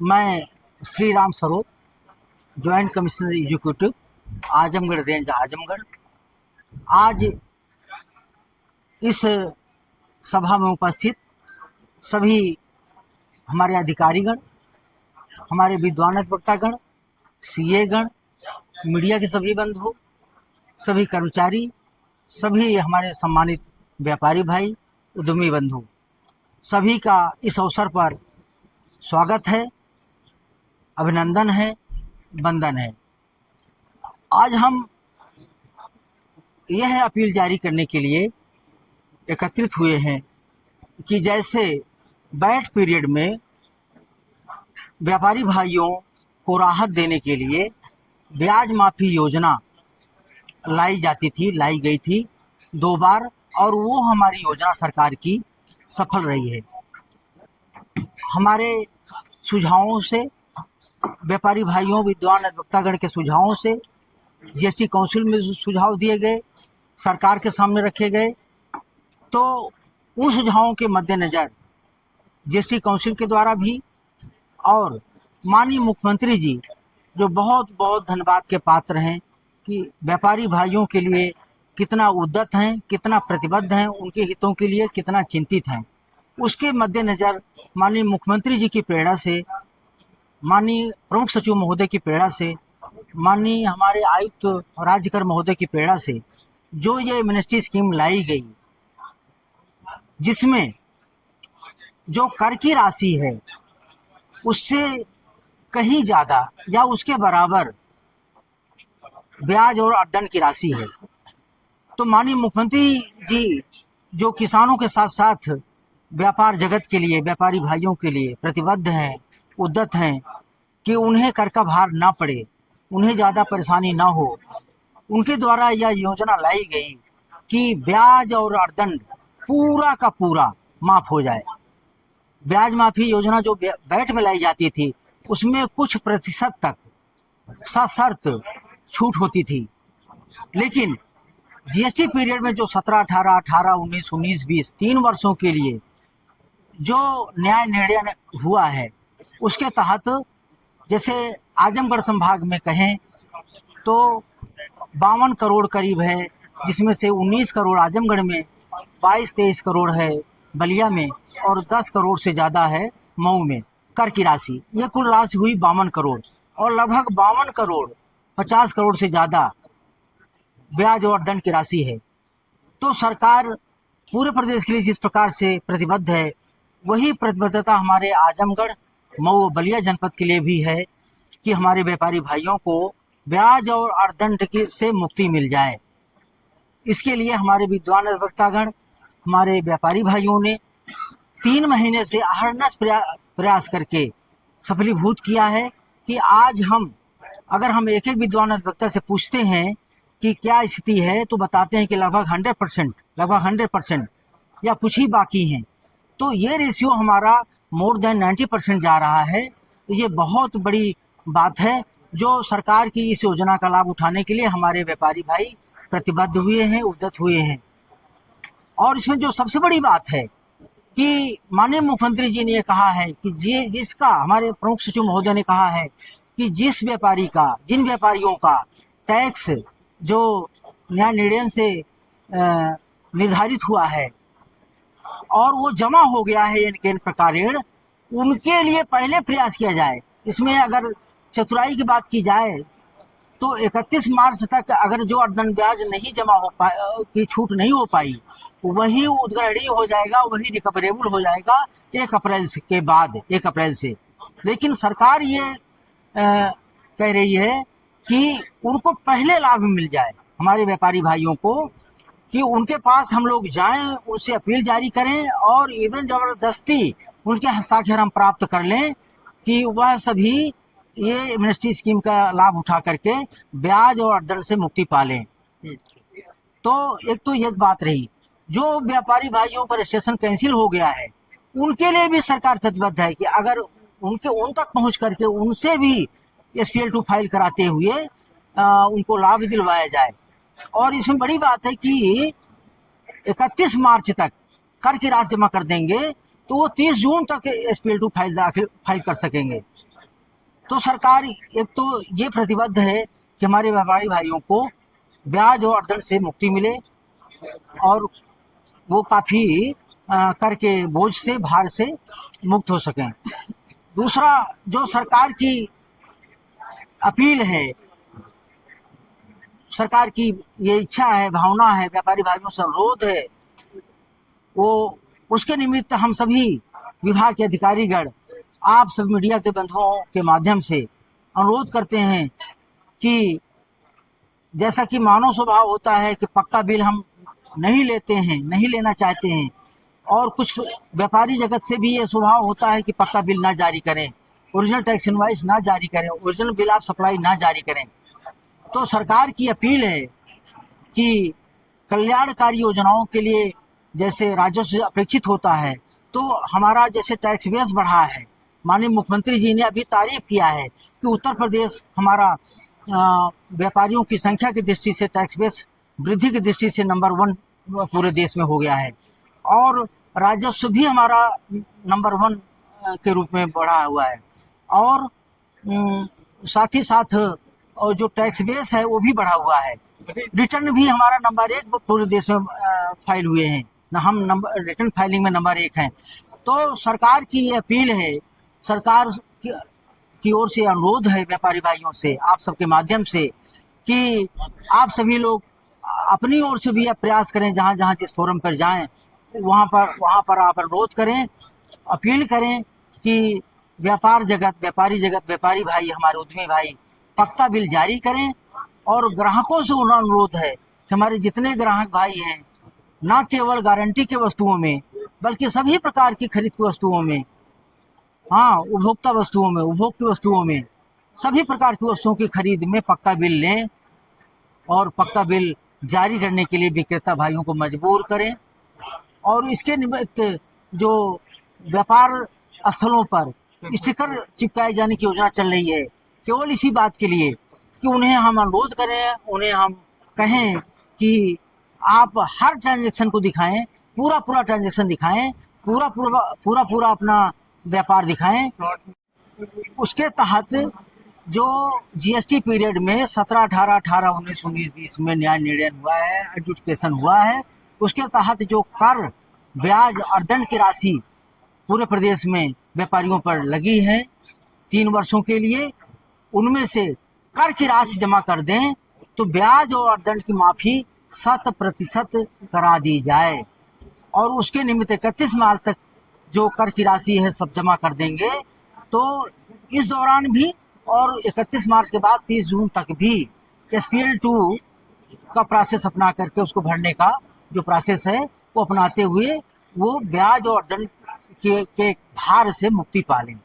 मैं Shri Ram Saroj, joint commissioner executive, Azamgarh range, Azamgarh. आज इस सभा में उपस्थित सभी हमारे अधिकारीगण, हमारे विद्वान वक्तागण, सीए गण, मीडिया के सभी बंधु, सभी कर्मचारी, सभी हमारे सम्मानित व्यापारी भाई, उद्यमी बंधु, सभी का इस अवसर पर स्वागत है, अभिनंदन है, वंदन है। आज हम यह अपील जारी करने के लिए एकत्रित हुए हैं कि जैसे बैठ पीरियड में व्यापारी भाइयों को राहत देने के लिए ब्याज माफ़ी योजना लाई गई थी 2 बार, और वो हमारी योजना सरकार की सफल रही है। हमारे सुझावों से, व्यापारी भाइयों, विद्वान वक्तागण के सुझावों से जीएसटी काउंसिल में सुझाव दिए गए, सरकार के सामने रखे गए, तो उन सुझावों के मद्देनज़र जीएसटी काउंसिल के द्वारा भी और माननीय मुख्यमंत्री जी जो बहुत बहुत धन्यवाद के पात्र हैं कि व्यापारी भाइयों के लिए कितना उद्यत हैं, कितना प्रतिबद्ध हैं, उनके हितों के लिए कितना चिंतित हैं, उसके मद्देनज़र माननीय मुख्यमंत्री जी की प्रेरणा से, माननीय प्रमुख सचिव महोदय की प्रेरणा से, माननीय हमारे आयुक्त राज्यकर महोदय की प्रेरणा से जो ये एमनेस्टी स्कीम लाई गई, जिसमें जो कर की राशि है उससे कहीं ज़्यादा या उसके बराबर ब्याज और अर्थदंड की राशि है, तो माननीय मुख्यमंत्री जी जो किसानों के साथ साथ व्यापार जगत के लिए, व्यापारी भाइयों के लिए प्रतिबद्ध हैं, उद्यत हैं कि उन्हें कर का भार ना पड़े, उन्हें ज़्यादा परेशानी ना हो, उनके द्वारा यह योजना लाई गई कि ब्याज और अर्थदंड पूरा का पूरा माफ़ हो जाए। ब्याज माफ़ी योजना जो बैठ में लाई जाती थी उसमें कुछ प्रतिशत तक सशर्त छूट होती थी, लेकिन जीएसटी पीरियड में जो 17, 18, 18, 19, 19, 20 3 वर्षों के लिए जो न्याय निर्णय हुआ है उसके तहत, जैसे आजमगढ़ संभाग में कहें तो 52 करोड़ करीब है, जिसमें से 19 करोड़ आजमगढ़ में, 22-23 करोड़ है बलिया में और 10 करोड़ से ज़्यादा है मऊ में कर की राशि। ये कुल राशि हुई 52 करोड़ और लगभग 52 करोड़ 50 करोड़ से ज़्यादा ब्याज और दंड की राशि है। तो सरकार पूरे प्रदेश के लिए जिस प्रकार से प्रतिबद्ध है, वही प्रतिबद्धता हमारे आजमगढ़, मऊ, बलिया जनपद के लिए भी है कि हमारे व्यापारी भाइयों को ब्याज और अर्थदंड से मुक्ति मिल जाए। इसके लिए हमारे विद्वान वक्तागण, हमारे व्यापारी भाइयों ने 3 महीने से अहरनिश प्रयास करके सफलीभूत किया है कि आज अगर हम एक विद्वान वक्ता से पूछते हैं कि क्या स्थिति है, तो बताते हैं कि लगभग 100% या कुछ ही बाकी हैं। तो ये रेशियो हमारा मोर देन 90% जा रहा है। ये बहुत बड़ी बात है जो सरकार की इस योजना का लाभ उठाने के लिए हमारे व्यापारी भाई प्रतिबद्ध हुए हैं, उद्यत हुए हैं। और इसमें जो सबसे बड़ी बात है कि माननीय मुख्यमंत्री जी ने ये कहा है कि जिसका, हमारे प्रमुख सचिव महोदय ने कहा है कि जिन व्यापारियों का टैक्स जो न्याय निर्णय से निर्धारित हुआ है और वो जमा हो गया है इन प्रकार, उनके लिए पहले प्रयास किया जाए। इसमें अगर चतुराई की बात की जाए तो 31 मार्च तक अगर जो अर्थदंड ब्याज नहीं जमा हो की छूट नहीं हो पाई, वही उद्ग्रहणीय हो जाएगा, वही रिकवरेबल हो जाएगा 1 अप्रैल के बाद, 1 अप्रैल से। लेकिन सरकार ये कह रही है कि उनको पहले लाभ मिल जाए, हमारे व्यापारी भाइयों को, कि उनके पास हम लोग जाएं, उनसे अपील जारी करें और इवन ज़बरदस्ती उनके हस्ताक्षर हम प्राप्त कर लें कि वह सभी ये एमनेस्टी स्कीम का लाभ उठा करके ब्याज और अर्थदंड से मुक्ति पा लें। तो एक बात रही, जो व्यापारी भाइयों का रजिस्ट्रेशन कैंसिल हो गया है उनके लिए भी सरकार प्रतिबद्ध है कि अगर उन तक पहुंच करके उनसे भी SPL 2 फाइल कराते हुए उनको लाभ दिलवाया जाए। और इसमें बड़ी बात है कि 31 मार्च तक कर की राशि जमा कर देंगे तो वो 30 जून तक SPL 2 फाइल कर सकेंगे। तो सरकार एक तो ये प्रतिबद्ध है कि हमारे व्यापारी भाइयों को ब्याज और दंड से मुक्ति मिले और वो काफ़ी कर के बोझ से, भार से मुक्त हो सकें। दूसरा, जो सरकार की अपील है, सरकार की ये इच्छा है, भावना है, व्यापारी भाइयों से अनुरोध है, वो उसके निमित्त हम सभी विभाग के अधिकारीगण आप सब मीडिया के बंधुओं के माध्यम से अनुरोध करते हैं कि जैसा कि मानव स्वभाव होता है कि पक्का बिल हम नहीं लेते हैं, नहीं लेना चाहते हैं, और कुछ व्यापारी जगत से भी ये स्वभाव होता है कि पक्का बिल ना जारी करें, ओरिजिनल टैक्स इनवॉइस ना जारी करें, ओरिजिनल बिल ऑफ सप्लाई ना जारी करें। तो सरकार की अपील है कि कल्याणकारी योजनाओं के लिए जैसे राजस्व अपेक्षित होता है, तो हमारा जैसे टैक्स बेस बढ़ा है, माननीय मुख्यमंत्री जी ने अभी तारीफ किया है कि उत्तर प्रदेश हमारा व्यापारियों की संख्या की दृष्टि से, टैक्स बेस वृद्धि की दृष्टि से नंबर 1 पूरे देश में हो गया है, और राजस्व भी हमारा नंबर 1 के रूप में बढ़ा हुआ है, और साथ ही साथ जो टैक्स बेस है वो भी बढ़ा हुआ है। रिटर्न भी हमारा नंबर 1 पूरे देश में फाइल हुए हैं, हम नंबर रिटर्न फाइलिंग में नंबर 1 हैं। तो सरकार की ये अपील है, सरकार की ओर से अनुरोध है व्यापारी भाइयों से, आप सबके माध्यम से, कि आप सभी लोग अपनी ओर से भी आप प्रयास करें, जहाँ जहाँ जिस फोरम पर जाएं वहाँ पर आप अनुरोध करें, अपील करें कि व्यापारी जगत, व्यापारी भाई, हमारे उद्यमी भाई पक्का बिल जारी करें। और ग्राहकों से अनुरोध है कि हमारे जितने ग्राहक भाई हैं, ना केवल गारंटी के वस्तुओं में बल्कि सभी प्रकार की खरीद की वस्तुओं में, हाँ, उपभोक्ता वस्तुओं में, उपभोग की वस्तुओं में, सभी प्रकार की वस्तुओं की खरीद में पक्का बिल लें और पक्का बिल जारी करने के लिए विक्रेता भाइयों को मजबूर करें। और इसके निमित्त जो व्यापार स्थलों पर स्टिकर चिपकाए जाने की योजना चल रही है, केवल इसी बात के लिए कि उन्हें हम अनुरोध करें, उन्हें हम कहें कि आप हर ट्रांजैक्शन को दिखाएं, पूरा ट्रांजैक्शन दिखाएं, पूरा अपना व्यापार दिखाएं। उसके तहत जो जीएसटी पीरियड में 17, 18, 18, 19, 20 में न्याय निर्णय हुआ है, एडजुडिकेशन हुआ है, उसके तहत जो कर, ब्याज और दंड की राशि पूरे प्रदेश में व्यापारियों पर लगी है 3 वर्षों के लिए, उनमें से कर की राशि जमा कर दें तो ब्याज और दंड की माफ़ी 100% करा दी जाए, और उसके निमित्त 31 मार्च तक जो कर की राशि है सब जमा कर देंगे। तो इस दौरान भी और 31 मार्च के बाद 30 जून तक भी SPL 2 का प्रोसेस अपना करके उसको भरने का जो प्रोसेस है वो अपनाते हुए वो ब्याज और दंड के भार से मुक्ति पा लें।